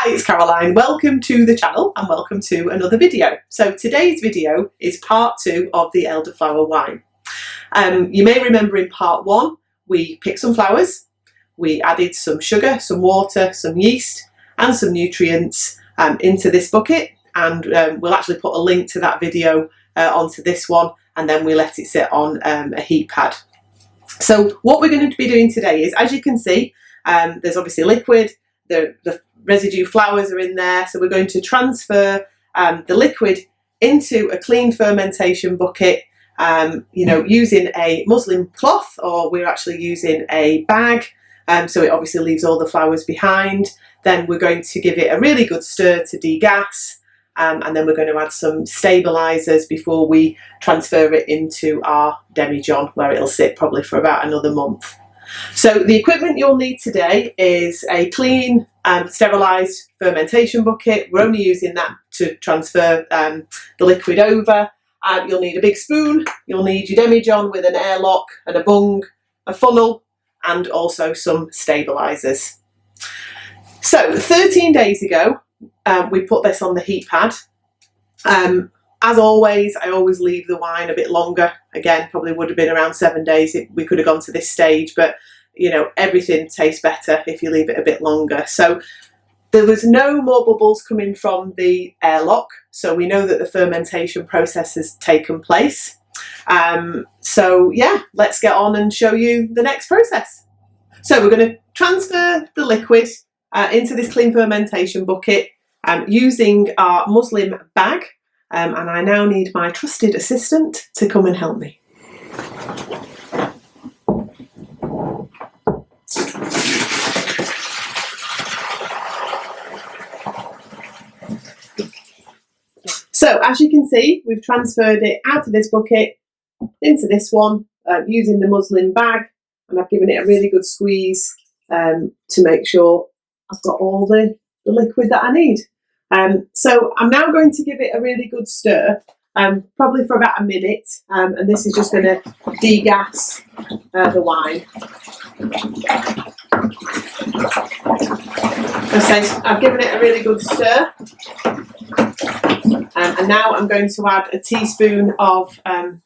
Hi, it's Caroline. Welcome to the channel and welcome to another video. So today's video is part 2 of the Elderflower Wine. You may remember in part 1 we picked some flowers, we added some sugar, some water, some yeast and some nutrients into this bucket, and we'll actually put a link to that video onto this one, and then we let it sit on a heat pad. So what we're going to be doing today is, as you can see, there's obviously liquid, the residue flowers are in there, so we're going to transfer the liquid into a clean fermentation bucket, using a muslin cloth, or we're actually using a bag, so it obviously leaves all the flowers behind. Then we're going to give it a really good stir to degas, and then we're going to add some stabilisers before we transfer it into our Demijohn, where it'll sit probably for about another month. So the equipment you'll need today is a clean sterilised fermentation bucket. We're only using that to transfer the liquid over. You'll need a big spoon, you'll need your Demijohn with an airlock and a bung, a funnel, and also some stabilisers. So 13 days ago we put this on the heat pad. As always, I always leave the wine a bit longer. Again, probably would have been around 7 days. We could have gone to this stage, but you know, everything tastes better if you leave it a bit longer. So there was no more bubbles coming from the airlock, so we know that the fermentation process has taken place. So yeah, let's get on and show you the next process. So we're going to transfer the liquid into this clean fermentation bucket using our muslin bag. And I now need my trusted assistant to come and help me. So as you can see, we've transferred it out of this bucket into this one using the muslin bag, and I've given it a really good squeeze to make sure I've got all the liquid that I need. So I'm now going to give it a really good stir, probably for about a minute, and this is just going to degas the wine. So I've given it a really good stir, and now I'm going to add a teaspoon of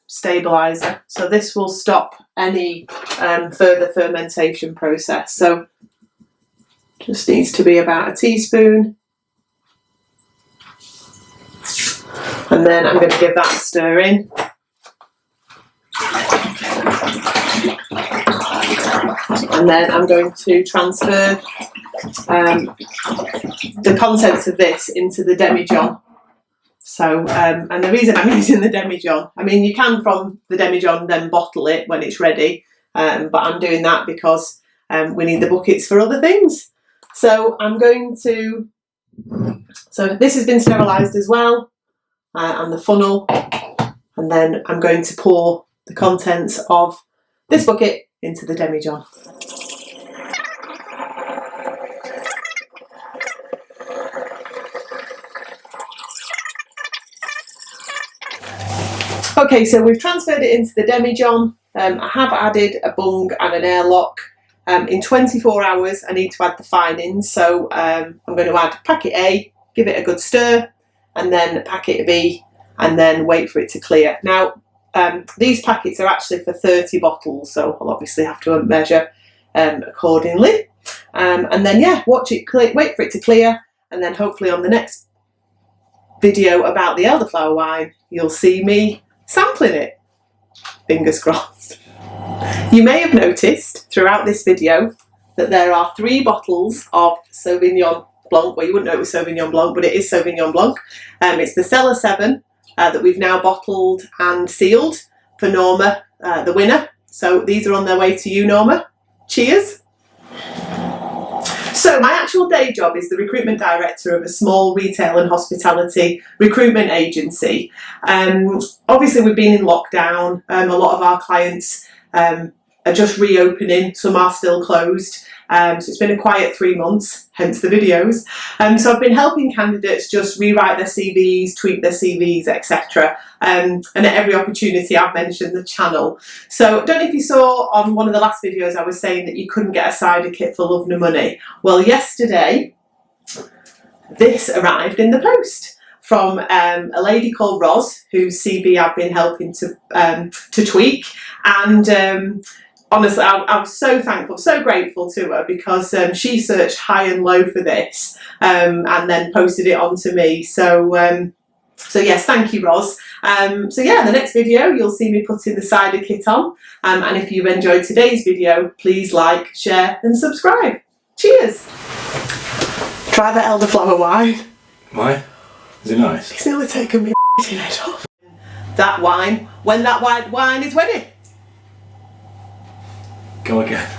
stabiliser. So this will stop any further fermentation process. So just needs to be about a teaspoon. And then I'm going to give that a stir in. And then I'm going to transfer the contents of this into the Demijohn. So, and the reason I'm using the Demijohn, I mean, you can from the Demijohn then bottle it when it's ready, but I'm doing that because we need the buckets for other things. So I'm going to, so this has been sterilised as well. And the funnel, and then I'm going to pour the contents of this bucket into the Demijohn. Okay, so we've transferred it into the Demijohn. I have added a bung and an airlock. In 24 hours I need to add the finings, so I'm going to add packet A, give it a good stir, and then packet B, and then wait for it to clear. Now, these packets are actually for 30 bottles, so I'll obviously have to measure accordingly. And then, yeah, watch it clear, wait for it to clear, and then hopefully on the next video about the Elderflower wine, you'll see me sampling it. Fingers crossed. You may have noticed throughout this video that there are 3 bottles of Sauvignon Blanc. Well, you wouldn't know it was Sauvignon Blanc, but it is Sauvignon Blanc. It's the Cellar 7 that we've now bottled and sealed for Norma, the winner. So these are on their way to you, Norma. Cheers. So my actual day job is the recruitment director of a small retail and hospitality recruitment agency. Obviously we've been in lockdown. A lot of our clients are just reopening, some are still closed. So it's been a quiet 3 months, hence the videos. So I've been helping candidates just rewrite their CVs, tweak their CVs, etc. And at every opportunity I've mentioned the channel. So I don't know if you saw on one of the last videos I was saying that you couldn't get a cider kit for love nor money. Well, yesterday this arrived in the post from a lady called Ros, whose CV I've been helping to tweak, and honestly, I'm so thankful, so grateful to her, because she searched high and low for this and then posted it on to me. So yes, thank you, Ros. So yeah, in the next video you'll see me putting the cider kit on, and if you've enjoyed today's video, please like, share and subscribe. Cheers! Try the elderflower wine. Why? Is it nice? It's nearly taken me head off. That wine, when that white wine is ready. Go again.